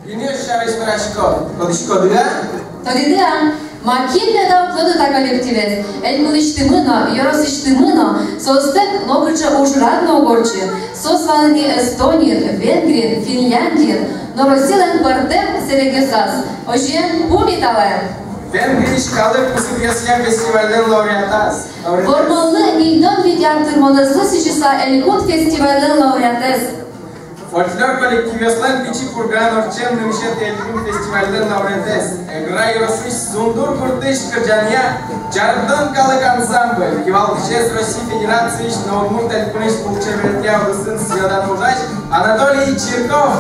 Bine și aveți spărat școală. Codășcodă? Тогда макетнеда плодота коллективес. Элькулиштимына, Йоросиштимына, состек многоче ужратно угорче. Сосланы Эстонии, Венгрии, Финляндии, но Россиялен бардем серегесас. Ожен пумитале. Венгрии шкалы пусудескен фестивальден лауреатас. Формалы нильдон видяктыр моназлы сичиса Элькут фестивальден лауреатес. Folklor kolektivistlar biçi kurgan orçen nümşet elbim festivalden laureates. Egray Rosviş Zundur Kurtiş Kırcanya, Jardan Kalık Ansambl, Kivaltışes Rosi Federatsiyiş, Novmurt Elpuniş Bulçevretiya Rusın Siyadan Uğraş, Anatoliy Çirkov.